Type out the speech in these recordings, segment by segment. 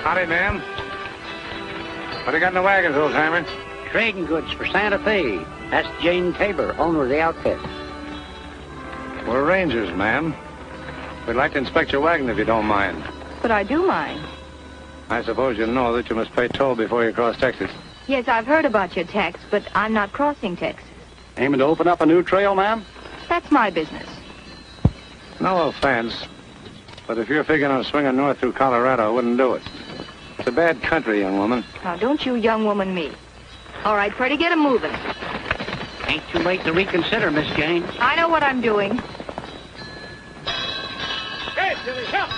Howdy, ma'am. What do you got in the wagons, old-timer? Trading goods for Santa Fe. That's Jane Tabor, owner of the outfit. We're rangers, ma'am. We'd like to inspect your wagon if you don't mind. But I do mind. I suppose you know that you must pay toll before you cross Texas. Yes, I've heard about your tax, but I'm not crossing Texas. Aiming to open up a new trail, ma'am? That's my business. No offense, but if you're figuring on swinging north through Colorado, I wouldn't do it. It's a bad country, young woman. Now, don't you young woman me. All right, Freddie, get 'em moving. Ain't too late to reconsider, Miss Jane. I know what I'm doing. Hey, Billy, help!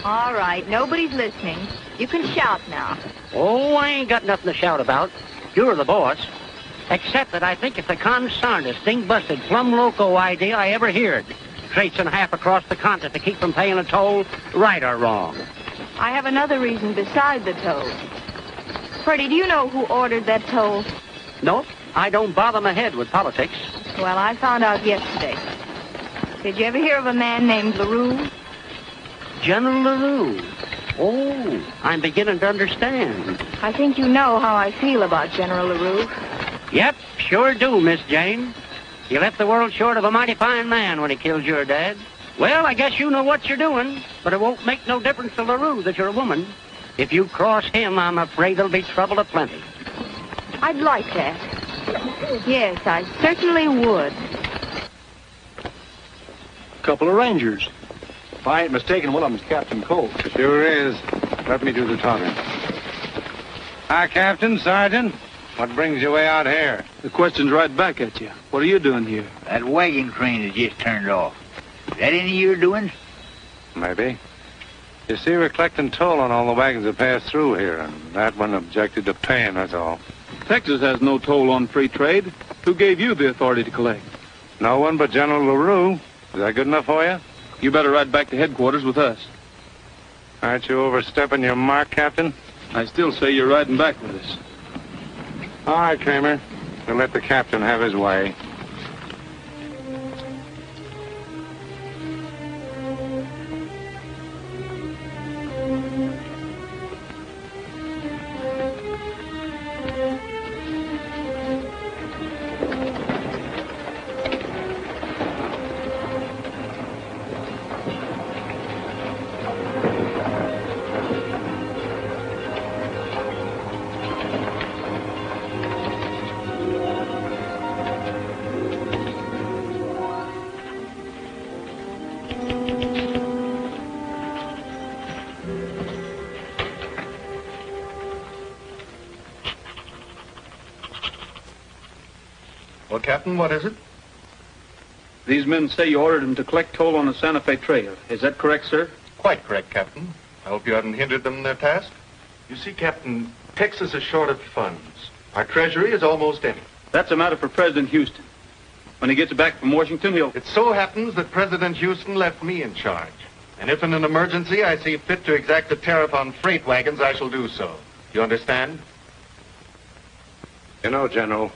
All right, nobody's listening. You can shout now. Oh, I ain't got nothing to shout about. You're the boss. Except that I think it's the consarnest, ding-busted, plumb loco idea I ever heard. Traipsing half across the continent to keep from paying a toll, right or wrong. I have another reason beside the toll. Freddie, do you know who ordered that toll? Nope, I don't bother my head with politics. Well, I found out yesterday. Did you ever hear of a man named LaRue? General LaRue. Oh, I'm beginning to understand. I think you know how I feel about General LaRue. Yep, sure do, Miss Jane. You left the world short of a mighty fine man when he killed your dad. Well, I guess you know what you're doing, but it won't make no difference to LaRue that you're a woman. If you cross him, I'm afraid there'll be trouble aplenty. I'd like that. Yes, I certainly would. Couple of rangers. If I ain't mistaken, one of them's Captain Colt. Sure is. Let me do the talking. Hi, Captain, Sergeant. What brings you way out here? The question's right back at you. What are you doing here? That wagon train is just turned off. Is that any of your doings? Maybe. You see, we're collecting toll on all the wagons that pass through here, and that one objected to paying, that's all. Texas has no toll on free trade. Who gave you the authority to collect? No one but General LaRue. Is that good enough for you? You better ride back to headquarters with us. Aren't you overstepping your mark, Captain? I still say you're riding back with us. All right, Kramer. We'll let the captain have his way. Well, Captain, what is it? These men say you ordered them to collect toll on the Santa Fe Trail. Is that correct, sir? Quite correct, Captain. I hope you haven't hindered them in their task. You see, Captain, Texas is short of funds. Our treasury is almost empty. That's a matter for President Houston. When he gets back from Washington, he'll... It so happens that President Houston left me in charge. And if in an emergency I see fit to exact a tariff on freight wagons, I shall do so. You understand? You know, General,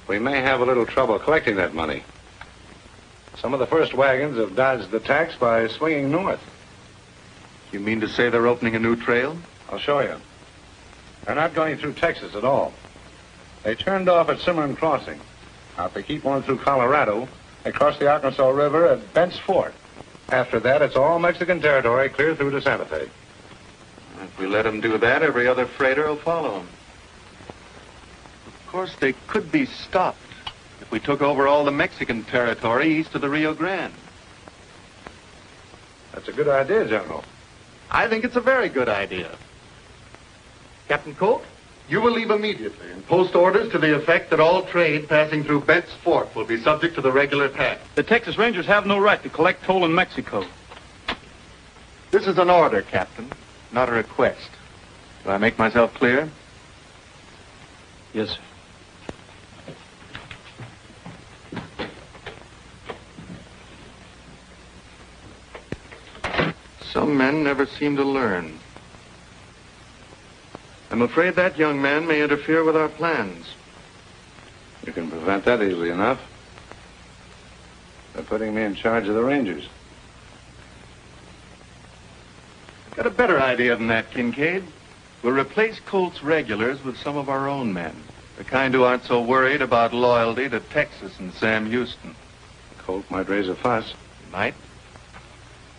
we may have a little trouble collecting that money. Some of the first wagons have dodged the tax by swinging north. You mean to say they're opening a new trail? I'll show you. They're not going through Texas at all. They turned off at Cimarron Crossing. Now, if they keep on through Colorado, they cross the Arkansas River at Bent's Fort. After that, it's all Mexican territory clear through to Santa Fe. If we let them do that, every other freighter will follow them. Of course, they could be stopped if we took over all the Mexican territory east of the Rio Grande. That's a good idea, General. I think it's a very good idea. Captain Colt, you will leave immediately and post orders to the effect that all trade passing through Bent's Fort will be subject to the regular tax. The Texas Rangers have no right to collect toll in Mexico. This is an order, Captain, not a request. Do I make myself clear? Yes, sir. Some men never seem to learn. I'm afraid that young man may interfere with our plans. You can prevent that easily enough. They're putting me in charge of the Rangers. Got a better idea than that, Kincaid. We'll replace Colt's regulars with some of our own men. The kind who aren't so worried about loyalty to Texas and Sam Houston. Colt might raise a fuss. He might.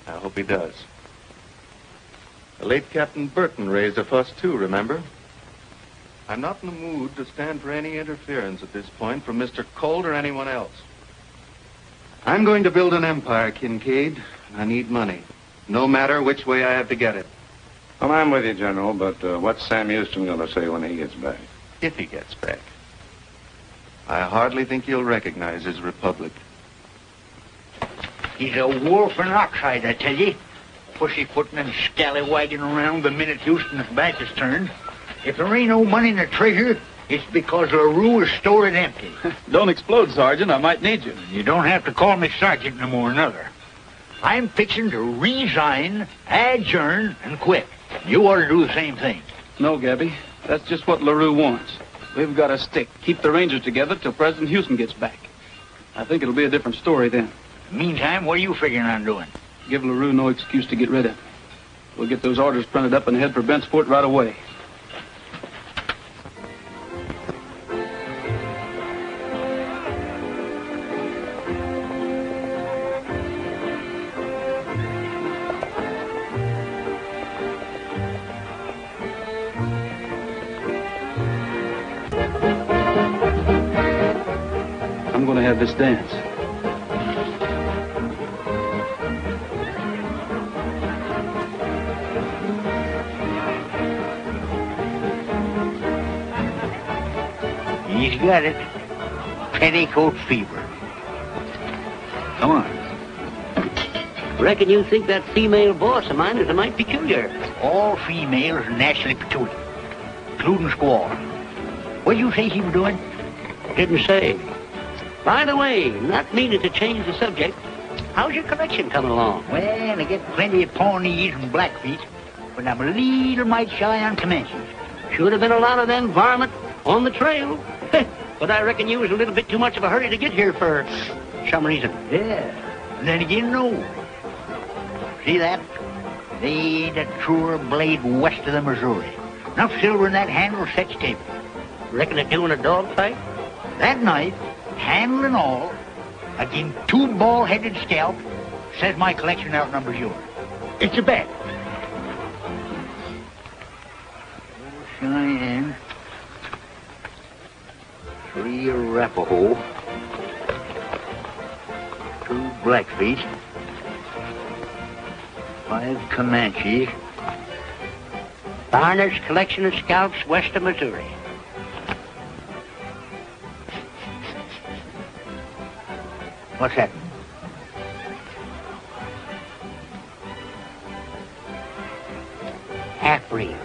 I hope he does. The late Captain Burton raised a fuss too, remember? I'm not in the mood to stand for any interference at this point from Mr. Colt or anyone else. I'm going to build an empire, Kincaid, and I need money. No matter which way I have to get it. Well, I'm with you, General, but what's Sam Houston going to say when he gets back? If he gets back. I hardly think he'll recognize his republic. He's a wolf and oxhide, I tell you. Pussyfooting and scallywagging around the minute Houston's back is turned. If there ain't no money in the treasure, it's because LaRue is stored empty. Don't explode, Sergeant. I might need you. You don't have to call me Sergeant no more, neither. I'm fixing to resign, adjourn, and quit. You ought to do the same thing. No, Gabby. That's just what LaRue wants. We've got to stick. Keep the Rangers together till President Houston gets back. I think it'll be a different story then. Meantime, what are you figuring on doing? Give LaRue no excuse to get rid of him. We'll get those orders printed up and head for Bentsport right away. I'm going to have this dance. He's got it. Petticoat fever. Come on. Reckon you think that female boss of mine is a mite peculiar. All females are naturally peculiar, including Squaw. What did you say he was doing? Didn't say. By the way, not meaning to change the subject, how's your collection coming along? Well, I get plenty of Pawnees and Blackfeet, but I'm a little mite shy on Comanches. Should have been a lot of them varmint on the trail. But I reckon you was a little bit too much of a hurry to get here for some reason. Yeah. And then again, no. See that? They ain't a truer blade west of the Missouri. Enough silver in that handle sets table. Reckon of doing a dog fight? That night, handle and all, again 2 ball-headed scalp, says my collection outnumbers yours. It's a bet. Cheyenne, 3 Arapaho, 2 Blackfeet, 5 Comanches. Barnard's collection of scalps west of Missouri. What's that? Half-breed.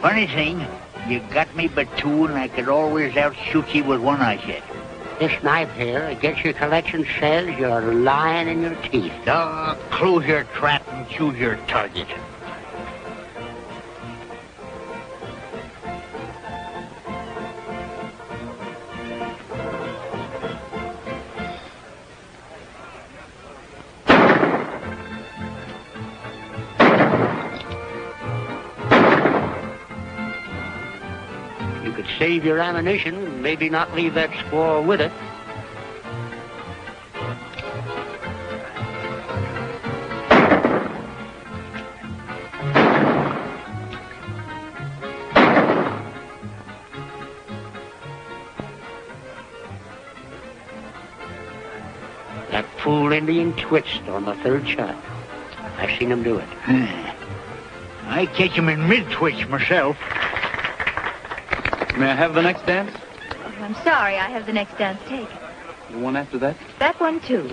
Funny thing, you got me but 2 and I could always outshoot you with one eye set. This knife here against your collection says you're lying in your teeth. Oh, close your trap and choose your target. Save your ammunition and maybe not leave that squaw with it. That fool Indian twitched on the 3rd shot. I've seen him do it. I catch him in mid-twitch myself. May I have the next dance? I'm sorry, I have the next dance taken. The one after that? That one, too.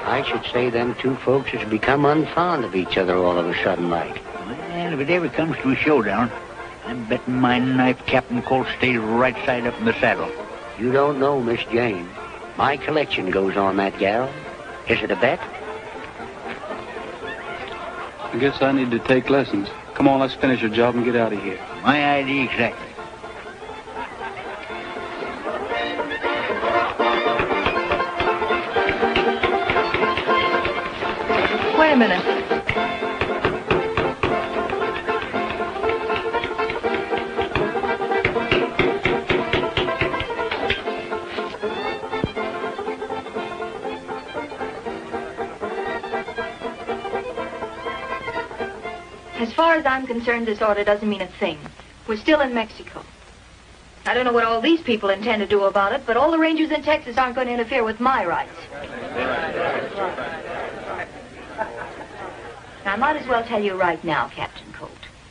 I should say them 2 folks has become unfond of each other all of a sudden like. Well, if it ever comes to a showdown, I'm betting my knife Captain Colt stays right side up in the saddle. You don't know, Miss Jane. My collection goes on that gal. Is it a bet? I guess I need to take lessons. Come on, let's finish our job and get out of here. My idea exactly. minute. As far as I'm concerned, this order doesn't mean a thing. We're still in Mexico. I don't know what all these people intend to do about it, but all the rangers in Texas aren't going to interfere with my rights. Now, I might as well tell you right now, Captain Colt.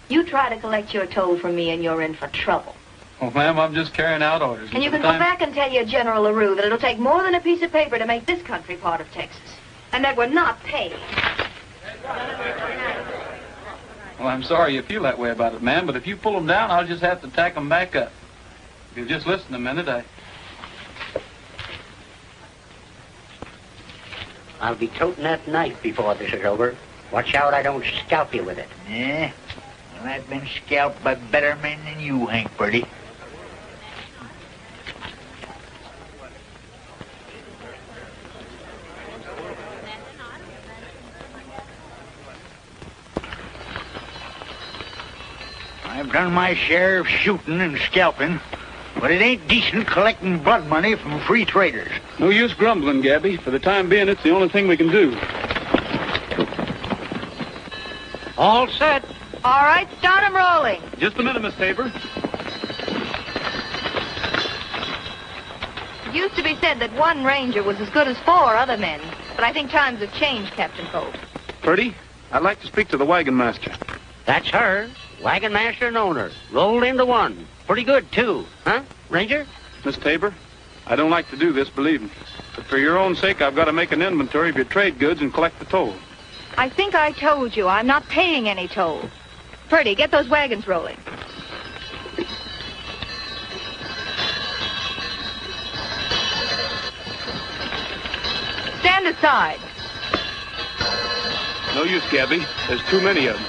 You try to collect your toll from me and you're in for trouble. Oh, ma'am, I'm just carrying out orders. And you can go back and tell your General LaRue that it'll take more than a piece of paper to make this country part of Texas. And that we're not paying. Well, I'm sorry you feel that way about it, ma'am, but if you pull them down, I'll just have to tack them back up. If you'll just listen a minute, I'll be toting that knife before this is over. Watch out I don't scalp you with it. Yeah? Well, I've been scalped by better men than you, Hank Birdie. I've done my share of shooting and scalping, but it ain't decent collecting blood money from free traders. no use grumbling, Gabby. For the time being, it's the only thing we can do. All set. All right, start 'em rolling. Just a minute, Miss Tabor. It used to be said that one ranger was as good as 4 other men, but I think times have changed, Captain Colt. Purdy, I'd like to speak to the wagon master. That's her. Wagon master and owner. Rolled into one. Pretty good, too. Huh, Ranger? Miss Tabor, I don't like to do this, believe me. But for your own sake, I've got to make an inventory of your trade goods and collect the toll. I think I told you I'm not paying any toll. Purdy, get those wagons rolling. Stand aside. No use, Gabby. There's too many of them.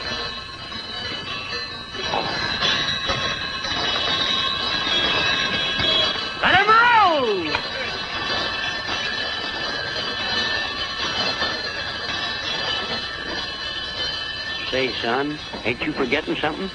Let him roll! Say, son, ain't you forgetting something?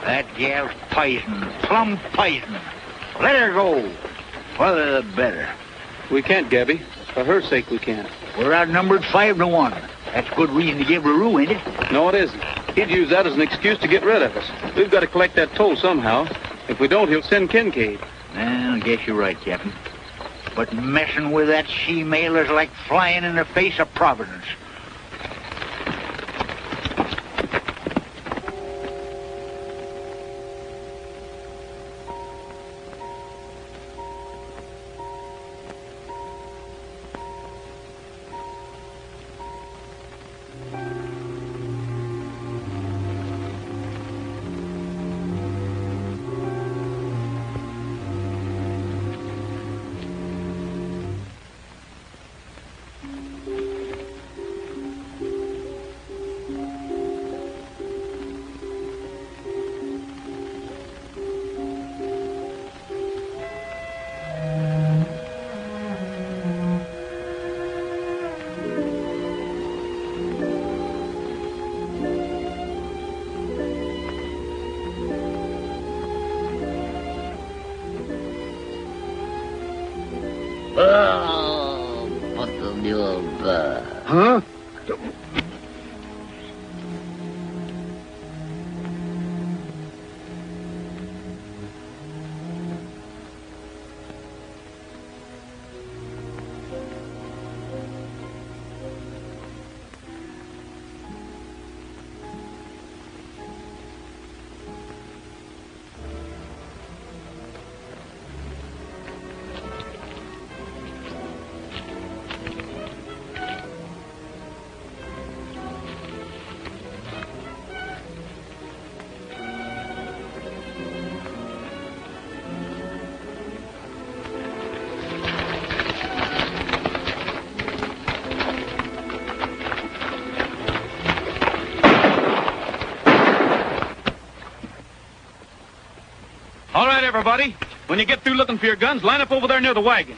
That gal's poison, plumb poison. Let her go. Further the better. We can't, Gabby. For her sake, we can't. We're outnumbered 5-1. That's good reason to give LaRue, ain't it? No, it isn't. He'd use that as an excuse to get rid of us. We've got to collect that toll somehow. If we don't, he'll send Kincaid. Well, I guess you're right, Captain. But messing with that she-male is like flying in the face of Providence. Huh? All right, everybody. When you get through looking for your guns, line up over there near the wagon.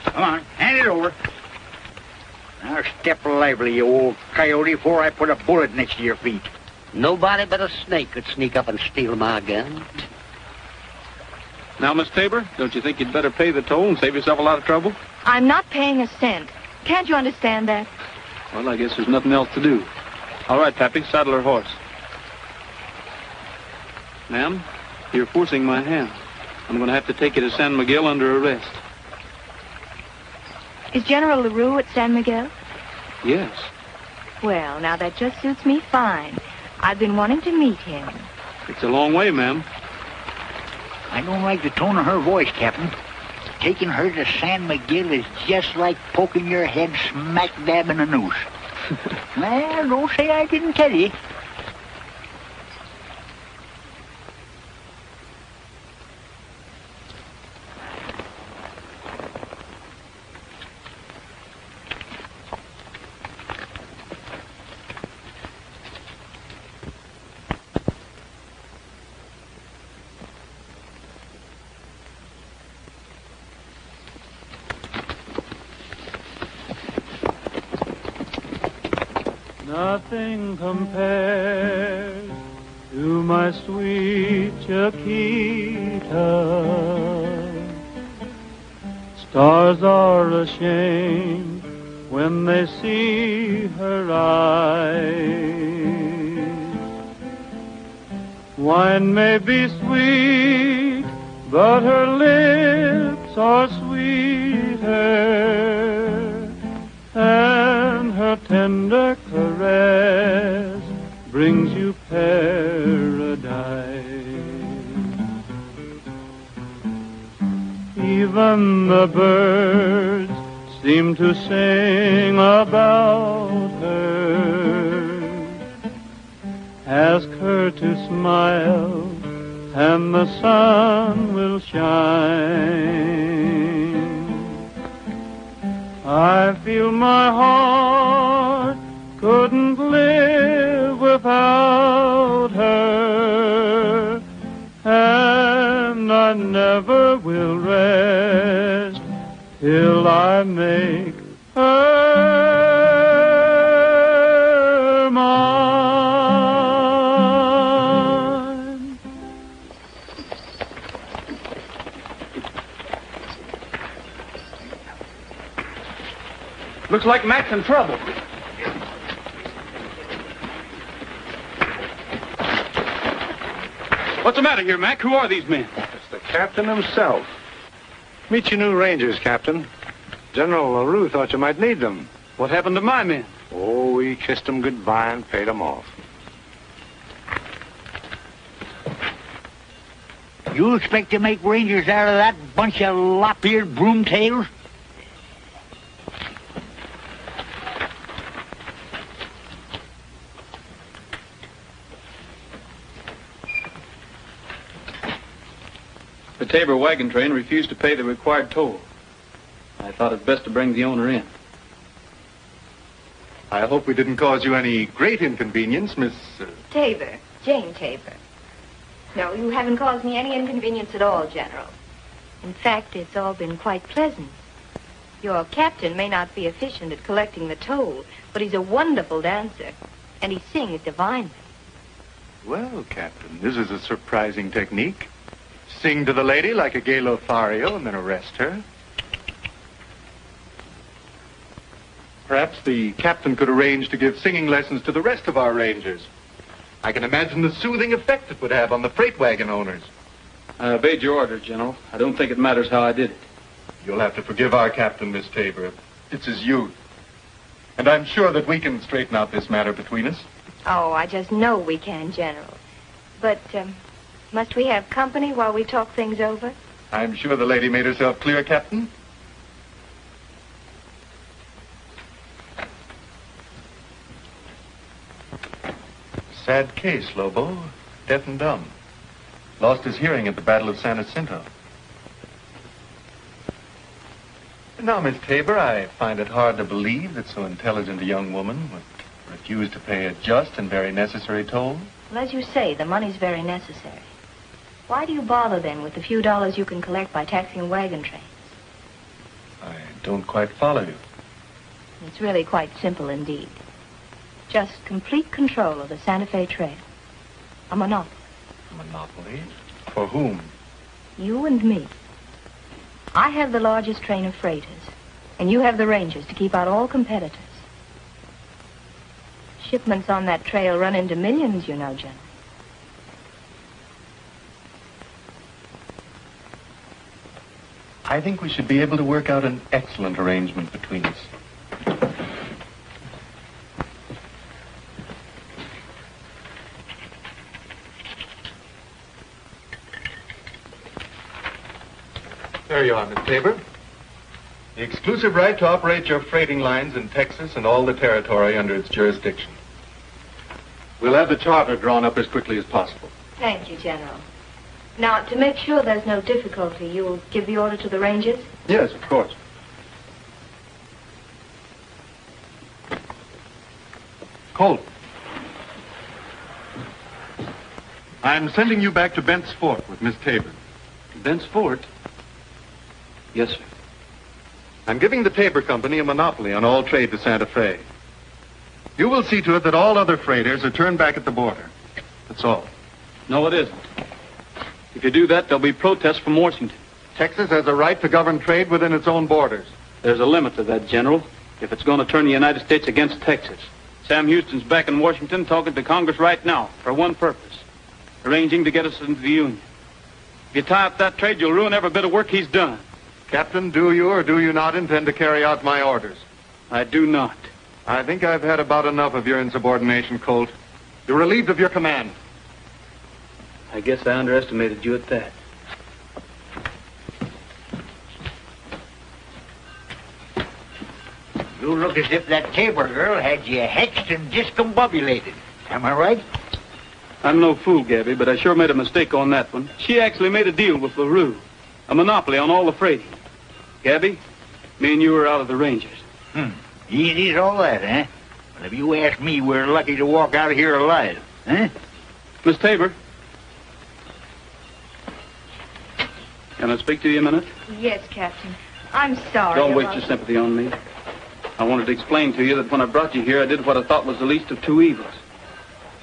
Come on, hand it over. Now step lively, you old coyote, before I put a bullet next to your feet. Nobody but a snake could sneak up and steal my gun. Now, Miss Tabor, don't you think you'd better pay the toll and save yourself a lot of trouble? I'm not paying a cent. Can't you understand that? Well, I guess there's nothing else to do. All right, Pappy, saddle her horse. Ma'am, you're forcing my hand. I'm going to have to take you to San Miguel under arrest. Is General LaRue at San Miguel? Yes. Well, now that just suits me fine. I've been wanting to meet him. It's a long way, ma'am. I don't like the tone of her voice, Captain. Taking her to San Miguel is just like poking your head smack dab in a noose. Well, don't say I didn't tell you. Nothing compares to my sweet Chiquita. Stars are ashamed when they see her eyes. Wine may be sweet, but her lips are sweeter. And her tender caress brings you paradise. Even the birds seem to sing about her. Ask her to smile, and the sun will shine. I feel my heart couldn't live without her, and I never will rest till I make her mine. Looks like Mac's in trouble. What's the matter here, Mac? Who are these men? It's the captain himself. Meet your new rangers, Captain. General LaRue thought you might need them. What happened to my men? Oh, we kissed them goodbye and paid them off. You expect to make rangers out of that bunch of lop-eared broomtails? The Tabor wagon train refused to pay the required toll. I thought it best to bring the owner in. I hope we didn't cause you any great inconvenience, Miss... Tabor. Jane Tabor. No, you haven't caused me any inconvenience at all, General. In fact, it's all been quite pleasant. Your captain may not be efficient at collecting the toll, but he's a wonderful dancer, and he sings divinely. Well, Captain, this is a surprising technique. Sing to the lady like a gay Lothario and then arrest her. Perhaps the captain could arrange to give singing lessons to the rest of our rangers. I can imagine the soothing effect it would have on the freight wagon owners. I obeyed your orders, General. I don't think it matters how I did it. You'll have to forgive our captain, Miss Tabor. It's his youth. And I'm sure that we can straighten out this matter between us. Oh, I just know we can, General. But, must we have company while we talk things over? I'm sure the lady made herself clear, Captain. Sad case, Lobo. Deaf and dumb. Lost his hearing at the Battle of San Jacinto. Now, Miss Tabor, I find it hard to believe that so intelligent a young woman would refuse to pay a just and very necessary toll. Well, as you say, the money's very necessary. Why do you bother, then, with the few dollars you can collect by taxing wagon trains? I don't quite follow you. It's really quite simple indeed. Just complete control of the Santa Fe Trail. A monopoly. A monopoly? For whom? You and me. I have the largest train of freighters, and you have the rangers to keep out all competitors. Shipments on that trail run into millions, you know, General. I think we should be able to work out an excellent arrangement between us. There you are, Miss Tabor. The exclusive right to operate your freighting lines in Texas and all the territory under its jurisdiction. We'll have the charter drawn up as quickly as possible. Thank you, General. Now, to make sure there's no difficulty, you'll give the order to the rangers? Yes, of course. Colt. I'm sending you back to Bent's Fort with Miss Tabor. Bent's Fort? Yes, sir. I'm giving the Tabor Company a monopoly on all trade to Santa Fe. You will see to it that all other freighters are turned back at the border. That's all. No, it isn't. If you do that, there'll be protests from Washington. Texas has a right to govern trade within its own borders. There's a limit to that, General, if it's going to turn the United States against Texas. Sam Houston's back in Washington talking to Congress right now for one purpose, arranging to get us into the Union. If you tie up that trade, you'll ruin every bit of work he's done. Captain, do you or do you not intend to carry out my orders? I do not. I think I've had about enough of your insubordination, Colt. You're relieved of your command. I guess I underestimated you at that. You look as if that Tabor girl had you hexed and discombobulated. Am I right? I'm no fool, Gabby, but I sure made a mistake on that one. She actually made a deal with LaRue. A monopoly on all the freighting. Gabby, me and you are out of the Rangers. Easy's all that, eh? Well, if you ask me, we're lucky to walk out of here alive, eh? Miss Tabor. Can I speak to you a minute? Yes, Captain. I'm sorry. Don't waste your sympathy on me. I wanted to explain to you that when I brought you here, I did what I thought was the least of two evils.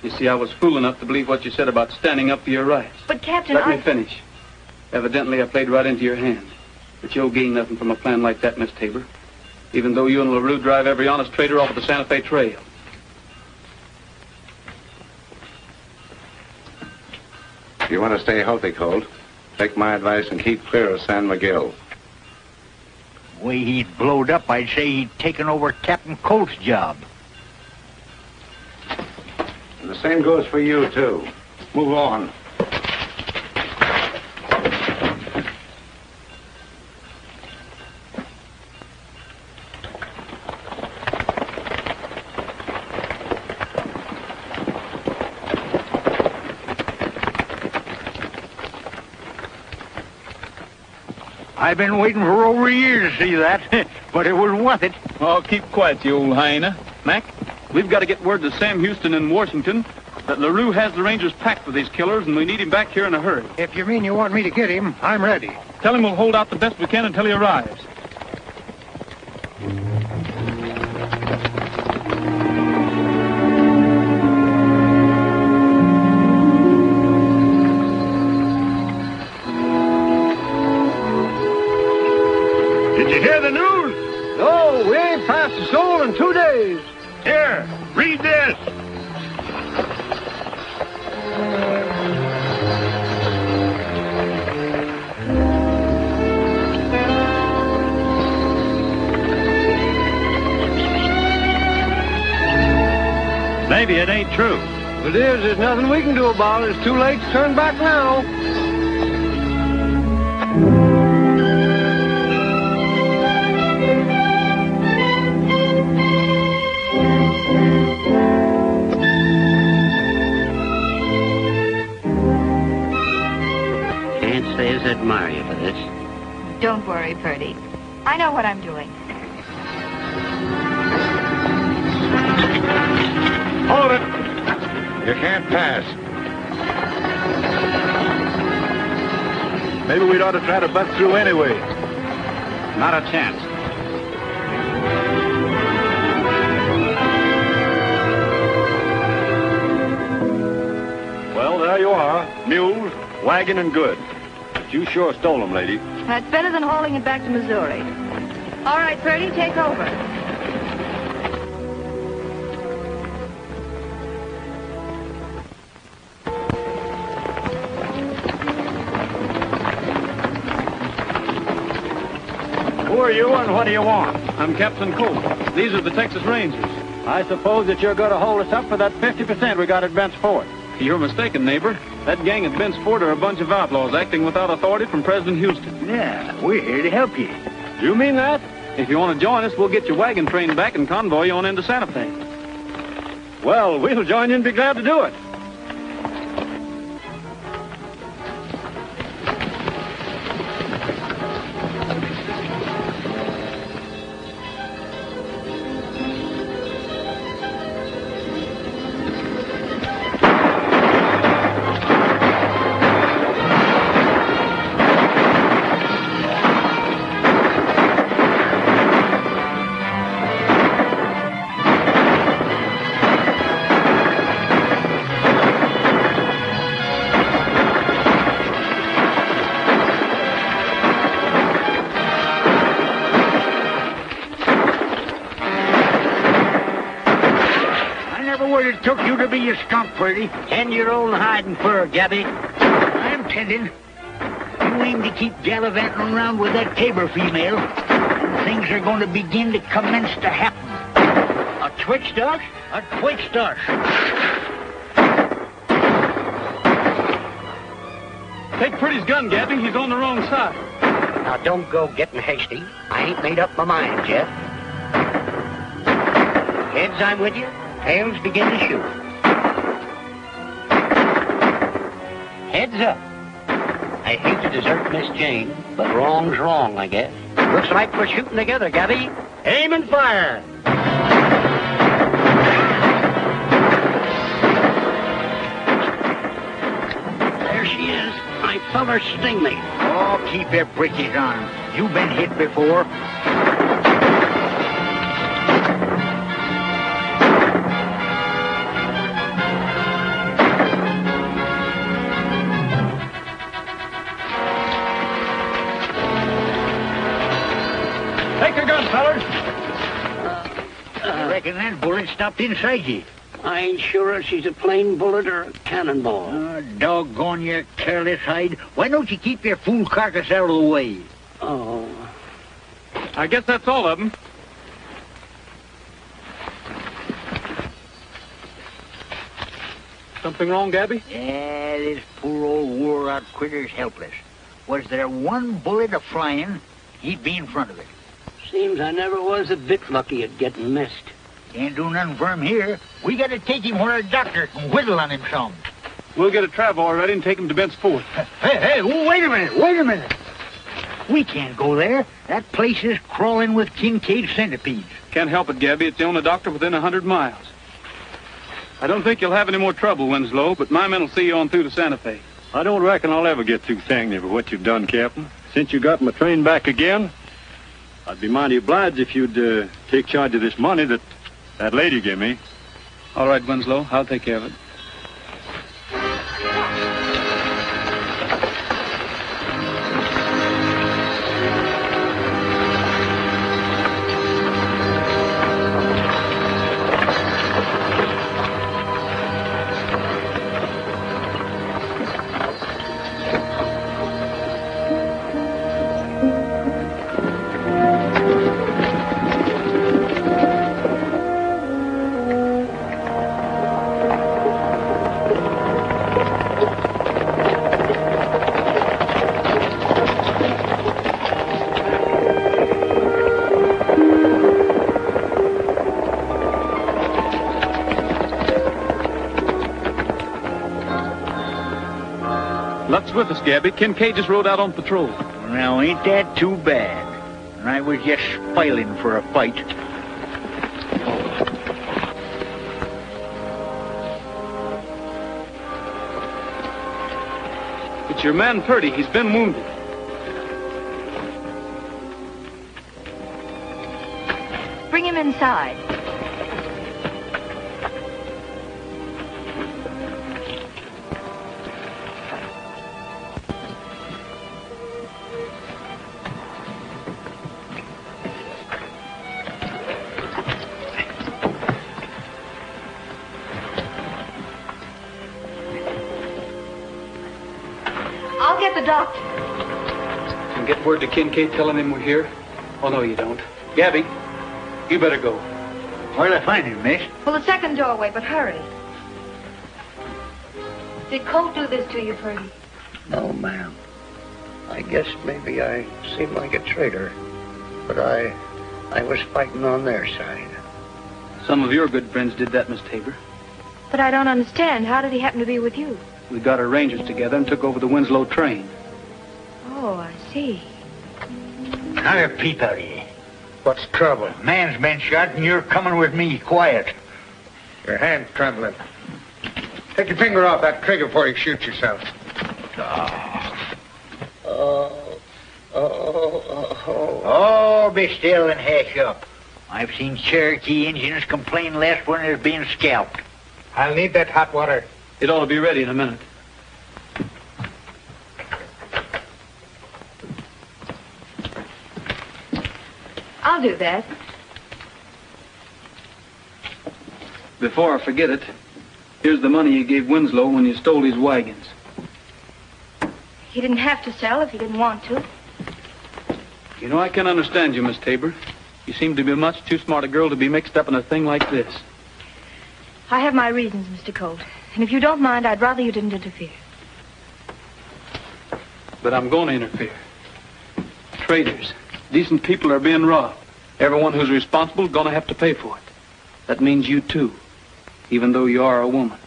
You see, I was fool enough to believe what you said about standing up for your rights. But, Captain, Let me finish. Evidently, I played right into your hand. But you'll gain nothing from a plan like that, Miss Tabor. Even though you and LaRue drive every honest trader off of the Santa Fe Trail. If you want to stay healthy, Colt, take my advice and keep clear of San Miguel. The way he's blowed up, I'd say he'd taken over Captain Colt's job. And the same goes for you, too. Move on. I've been waiting for over a year to see that, but it was worth it. Oh, keep quiet, you old hyena. Mac, we've got to get word to Sam Houston in Washington that LaRue has the Rangers packed with these killers, and we need him back here in a hurry. If you mean you want me to get him, I'm ready. Tell him we'll hold out the best we can until he arrives. Did you hear the news? No, we ain't passed a soul in 2 days. Here, read this. Maybe it ain't true. If it is, there's nothing we can do about it. It's too late to turn back now. Can't say as I admire you for this. Don't worry, Purdy. I know what I'm doing. Hold it! You can't pass. Maybe we'd ought to try to butt through anyway. Not a chance. Well, there you are. Mules, wagon, and goods. But you sure stole them, lady. That's better than hauling it back to Missouri. All right, Purdy, take over. Who are you and what do you want? I'm Captain Colt. These are the Texas Rangers. I suppose that you're going to hold us up for that 50% we got at Bent's Fort. You're mistaken, neighbor. That gang at Bent's Fort are a bunch of outlaws acting without authority from President Houston. Yeah, we're here to help you. You mean that? If you want to join us, we'll get your wagon train back and convoy you on into Santa Fe. Well, we'll join you and be glad to do it. It took you to be a skunk, Purdy. Tend your own hide and fur, Gabby. I'm tending. You aim to keep gallivanting around with that Tabor female, and things are going to begin to commence to happen. Twixt us? Twixt us. Take Pretty's gun, Gabby. He's on the wrong side. Now, don't go getting hasty. I ain't made up my mind yet. Heads, I'm with you. Tails, begin to shoot. Heads up. I hate to desert Miss Jane, but wrong's wrong, I guess. Looks like we're shooting together, Gabby. Aim and fire. There she is. I felt her sting me. Oh, keep your britches on. You've been hit before. Take your gun, fellas. I reckon that bullet stopped inside you. I ain't sure if she's a plain bullet or a cannonball. Doggone your careless hide. Why don't you keep your fool carcass out of the way? Oh. I guess that's all of them. Something wrong, Gabby? Yeah, this poor old wore-out critter's helpless. Was there one bullet a-flying, he'd be in front of it. Seems I never was a bit lucky at getting missed. Can't do nothing for him here. We got to take him where a doctor can whittle on him some. We'll get a travois ready and take him to Bent's Fort. Hey, wait a minute. We can't go there. That place is crawling with Kincaid centipedes. Can't help it, Gabby. It's the only doctor within 100 miles. I don't think you'll have any more trouble, Winslow, but my men will see you on through to Santa Fe. I don't reckon I'll ever get too thankful for what you've done, Captain. Since you got my train back again, I'd be mighty obliged if you'd take charge of this money that lady gave me. All right, Winslow. I'll take care of it. Luck's with us, Gabby. Kincaid just rode out on patrol. Now, ain't that too bad? and I was just spoiling for a fight. It's your man Purdy. He's been wounded. Bring him inside. I'll get the doctor. And get word to Kincaid telling him we're here? Oh, no, you don't. Gabby, you better go. Where'll I find him, miss? Well, the second doorway, but hurry. Did Colt do this to you, Purdy? No, ma'am. I guess maybe I seem like a traitor, but I was fighting on their side. Some of your good friends did that, Miss Tabor. But I don't understand. How did he happen to be with you? We got our rangers together and took over the Winslow train. Oh, I see. Now, peep out here. What's trouble? Man's been shot, and you're coming with me, quiet. Your hand's trembling. Take your finger off that trigger before you shoot yourself. Oh, be still and hash up. I've seen Cherokee Indians complain less when they're being scalped. I'll need that hot water. It ought to be ready in a minute. I'll do that. Before I forget it, here's the money you gave Winslow when you stole his wagons. He didn't have to sell if he didn't want to. You know, I can understand you, Miss Tabor. You seem to be much too smart a girl to be mixed up in a thing like this. I have my reasons, Mr. Colt. And if you don't mind, I'd rather you didn't interfere. But I'm going to interfere. Traitors, decent people are being robbed. Everyone who's responsible is going to have to pay for it. That means you too, even though you are a woman.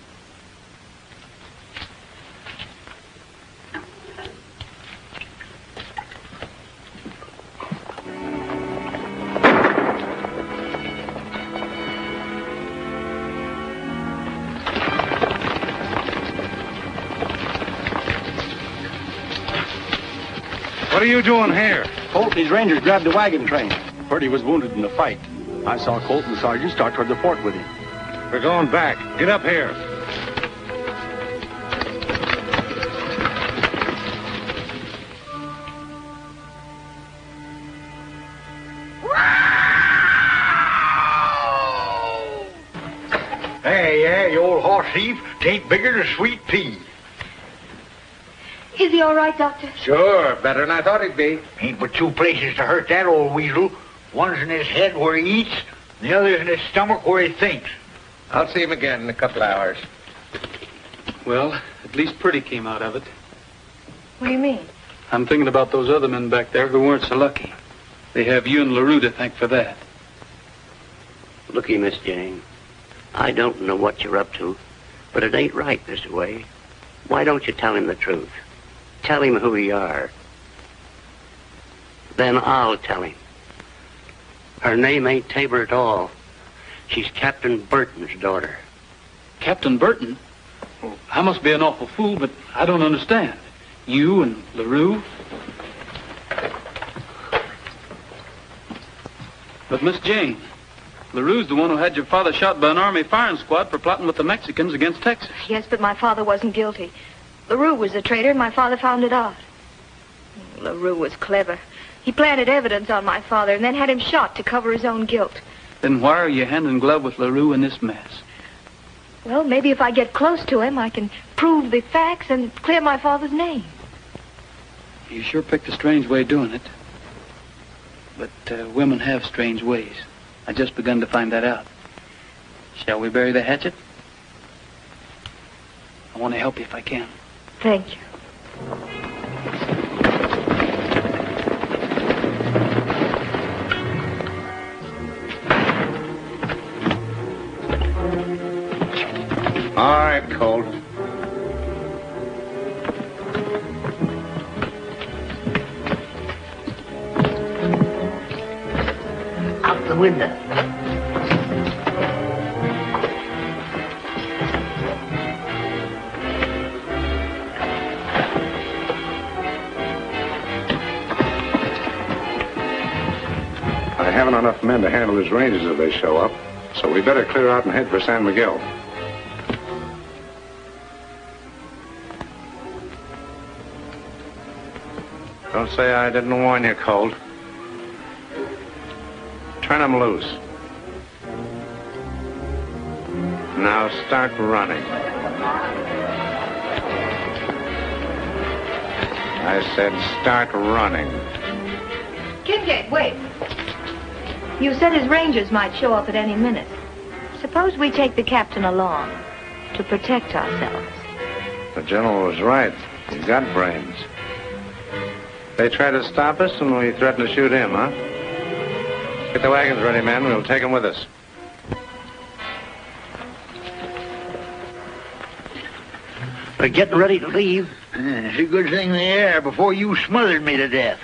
What are you doing here? Colt and his rangers grabbed the wagon train. Purdy was wounded in the fight. I saw Colt and the sergeant start toward the fort with him. We're going back. Get up here. Hey, you old horse thief. Tain't bigger than a sweet pea. Is he all right, Doctor? Sure, better than I thought he'd be. Ain't but two places to hurt that old weasel. One's in his head where he eats, and the other's in his stomach where he thinks. I'll see him again in a couple of hours. Well, at least Purdy came out of it. What do you mean? I'm thinking about those other men back there who weren't so lucky. They have you and LaRue to thank for that. Looky, Miss Jane, I don't know what you're up to, but it ain't right this way. Why don't you tell him the truth? Tell him who you are. Then I'll tell him. Her name ain't Tabor at all. She's Captain Burton's daughter. Captain Burton? Well, I must be an awful fool, but I don't understand. You and LaRue? But Miss Jane, LaRue's the one who had your father shot by an army firing squad for plotting with the Mexicans against Texas. Yes, but my father wasn't guilty. LaRue was the traitor, and my father found it out. LaRue was clever. He planted evidence on my father and then had him shot to cover his own guilt. Then why are you hand in glove with LaRue in this mess? Well, maybe if I get close to him, I can prove the facts and clear my father's name. You sure picked a strange way of doing it. But women have strange ways. I just begun to find that out. Shall we bury the hatchet? I want to help you if I can. Thank you. All right, Colt. the window. I haven't enough men to handle his rangers if they show up, so we better clear out and head for San Miguel. Don't say I didn't warn you, Colt. Turn him loose. Now start running. I said start running. Kincaid, wait. You said his rangers might show up at any minute. Suppose we take the captain along to protect ourselves. The general was right. He's got brains. They try to stop us and we threaten to shoot him, huh? Get the wagons ready, men. We'll take him with us. We're getting ready to leave. It's a good thing they are before you smothered me to death.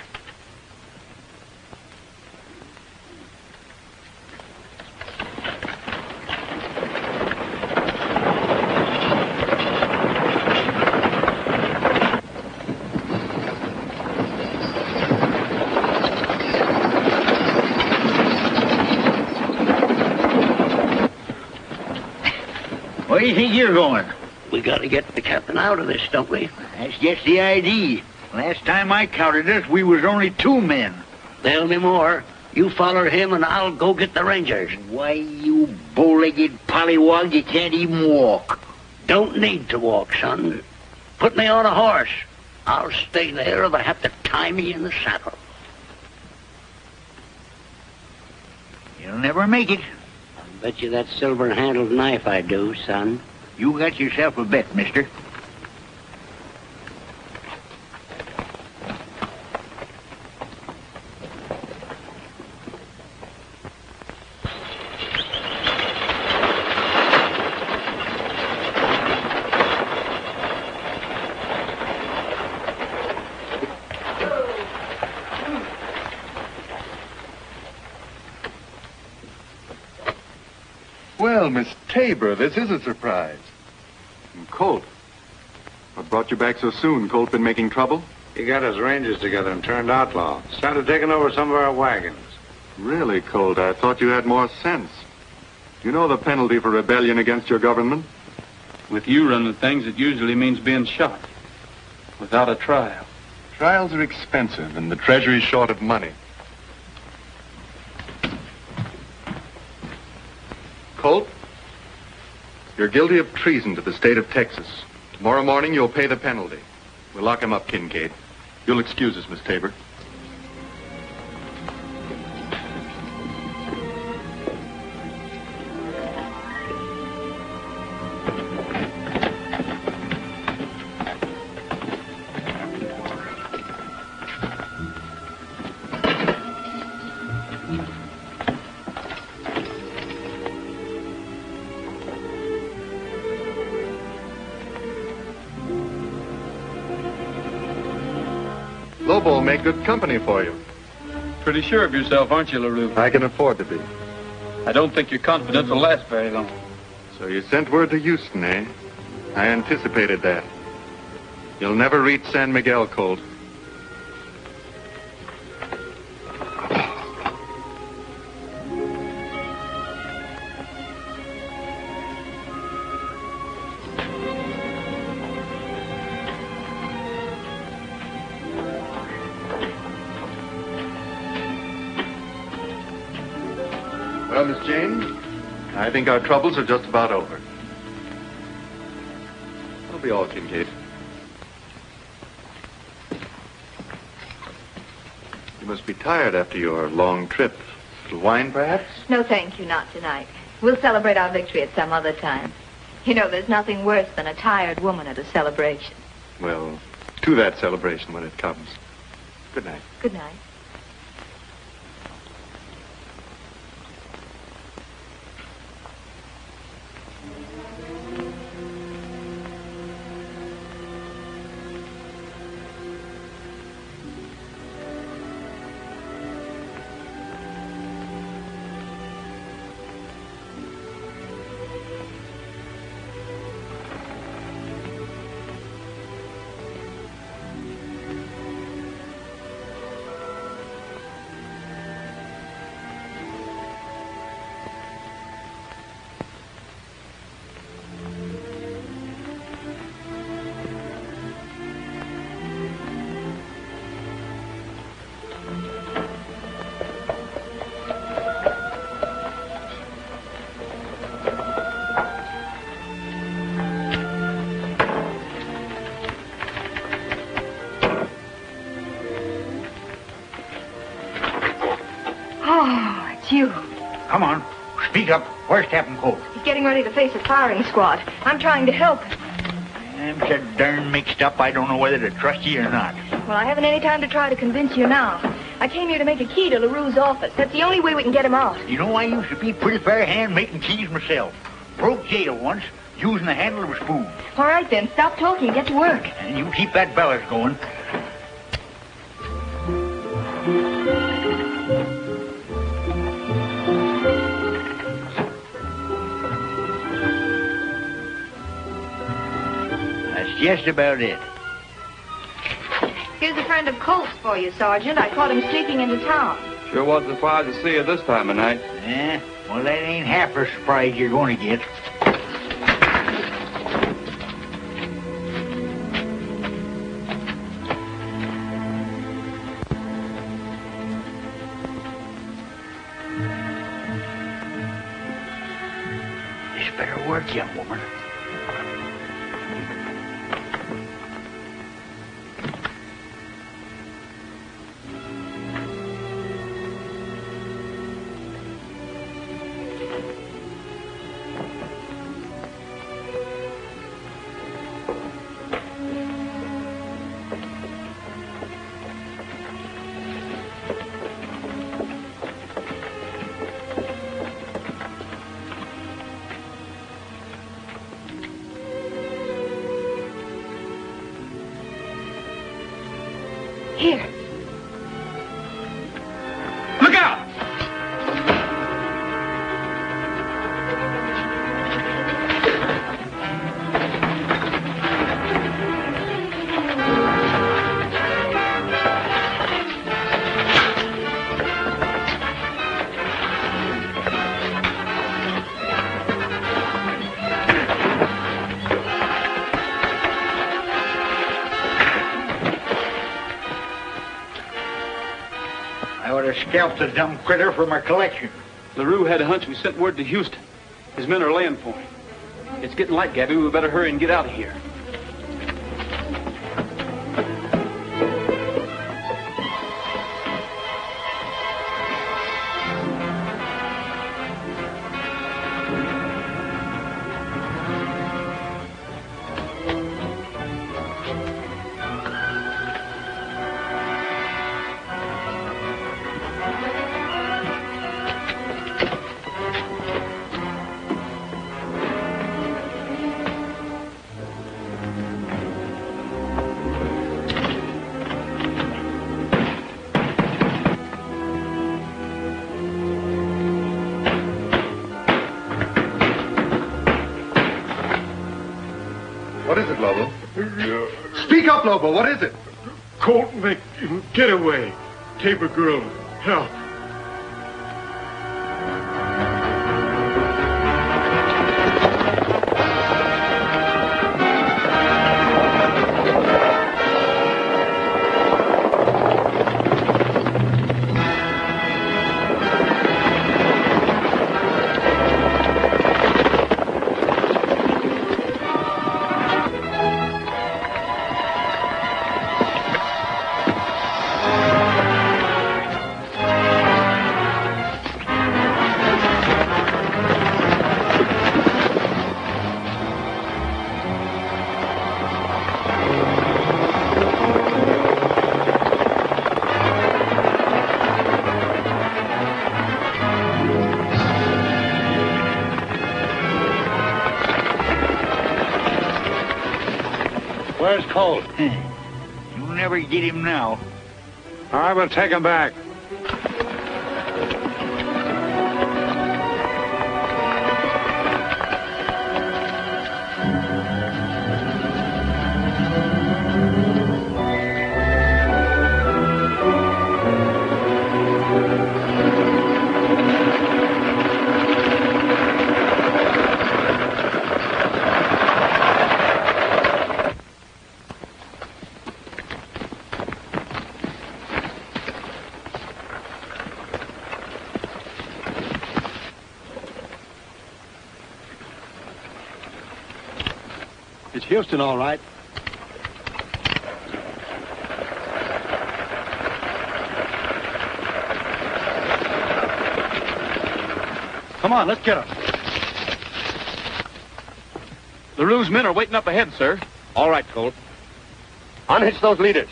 Where do you think you're going? We gotta get the captain out of this, don't we? That's just the idea. Last time I counted us, we was only 2 men. There'll be more. You follow him and I'll go get the rangers. Why, you bow-legged pollywog, you can't even walk. Don't need to walk, son. Put me on a horse. I'll stay there or they have to tie me in the saddle. You'll never make it. Bet you that silver-handled knife I do, son. You got yourself a bet, mister. Well, Miss Tabor, this is a surprise. And Colt. What brought you back so soon? Colt been making trouble? He got his rangers together and turned outlaw. Started taking over some of our wagons. Really, Colt? I thought you had more sense. You know the penalty for rebellion against your government? With you running things, it usually means being shot. Without a trial. Trials are expensive, and the Treasury's short of money. Colt, you're guilty of treason to the state of Texas. Tomorrow morning, you'll pay the penalty. We'll lock him up, Kincaid. You'll excuse us, Miss Tabor. Lobo will make good company for you. Pretty sure of yourself, aren't you, LaRue? I can afford to be. I don't think your confidence will last very long. So you sent word to Houston, eh? I anticipated that. You'll never reach San Miguel, Colt. Well, Miss Jane, I think our troubles are just about over. That'll be all, Kincaid. You must be tired after your long trip. A little wine, perhaps? No, thank you, not tonight. We'll celebrate our victory at some other time. You know, there's nothing worse than a tired woman at a celebration. Well, to that celebration when it comes. Good night. Good night. Oh, it's you. Come on, speak up. Where's Captain Colt? He's getting ready to face a firing squad. I'm trying to help him. I'm so darn mixed up, I don't know whether to trust you or not. Well, I haven't any time to try to convince you now. I came here to make a key to LaRue's office. That's the only way we can get him out. You know, I used to be pretty fair hand making keys myself. Broke jail once, using the handle of a spoon. All right, then. Stop talking and get to work. And you keep that bellows going. That's just about it. Here's a friend of Colt's for you, Sergeant. I caught him sneaking into town. Sure was surprised to see you this time of night. Yeah, well, that ain't half the surprise you're going to get. This better work, young woman. Here. Look out! Scalped the dumb critter from our collection. LaRue had a hunch we sent word to Houston. His men are laying for him. It's getting light, Gabby. We better hurry and get out of here. What is it, Lobo? Speak up, Lobo. What is it? Colt, make get away. Taper girl, help. Where's Colt? You'll never get him now. I will take him back. It's Houston, all right. Come on, let's get him. LaRue's men are waiting up ahead, sir. All right, Colt. Unhitch those leaders.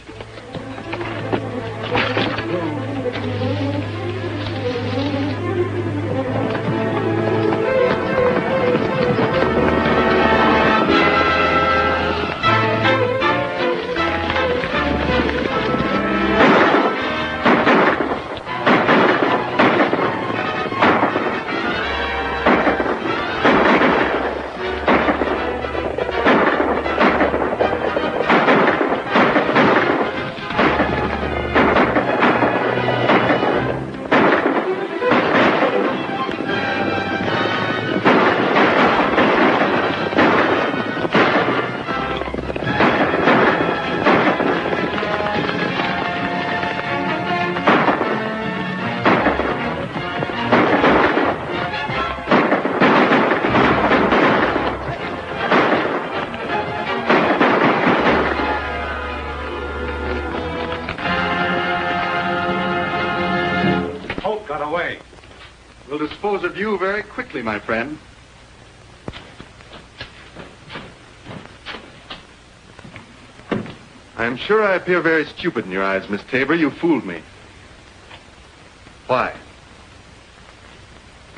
We'll dispose of you very quickly, my friend. I'm sure I appear very stupid in your eyes, Miss Tabor. You fooled me. Why?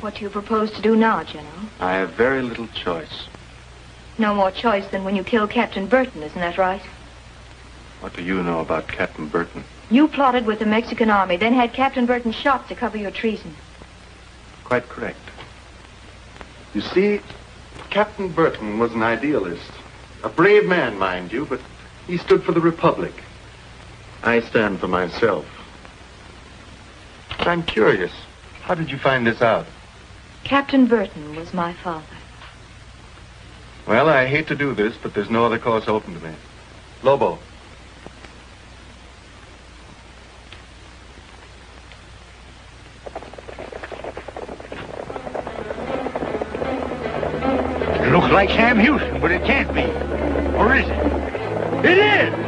What do you propose to do now, General? I have very little choice. No more choice than when you killed Captain Burton, isn't that right? What do you know about Captain Burton? You plotted with the Mexican army, then had Captain Burton shot to cover your treason. Quite correct. You see, Captain Burton was an idealist. A brave man, mind you, but he stood for the Republic. I stand for myself. But I'm curious. How did you find this out? Captain Burton was my father. Well, I hate to do this, but there's no other course open to me. Lobo. It looks like Sam Houston, but it can't be. Or is it? It is!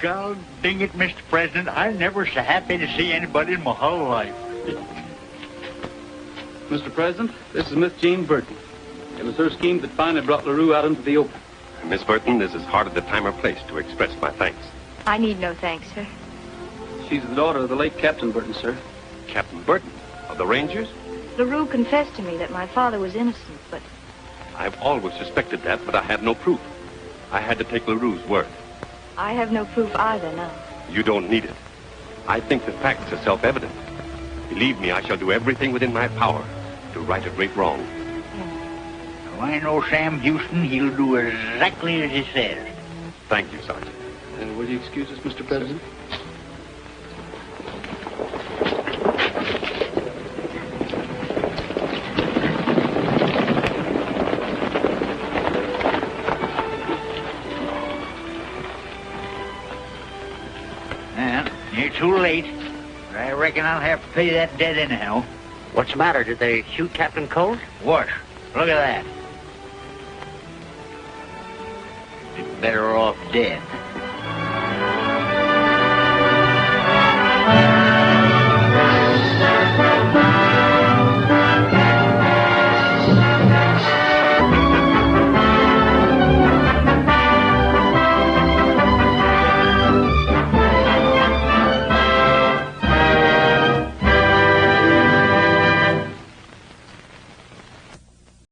God dang it, Mr. President, I'm never so happy to see anybody in my whole life. Mr. President, this is Miss Jean Burton. It was her scheme that finally brought LaRue out into the open. Miss Burton, this is hardly the time or place to express my thanks. I need no thanks, sir. She's the daughter of the late Captain Burton, sir. Captain Burton of the Rangers? LaRue confessed to me that my father was innocent, but... I've always suspected that, but I had no proof. I had to take LaRue's word. I have no proof either now. You don't need it. I think the facts are self-evident. Believe me, I shall do everything within my power to right a great wrong. Well, I know Sam Houston. He'll do exactly as he says. Thank you, Sergeant. Will you excuse us, Mr. President? reckon I'll have to pay that debt anyhow. What's the matter? Did they shoot Captain Colt? What? Look at that. Be better off dead.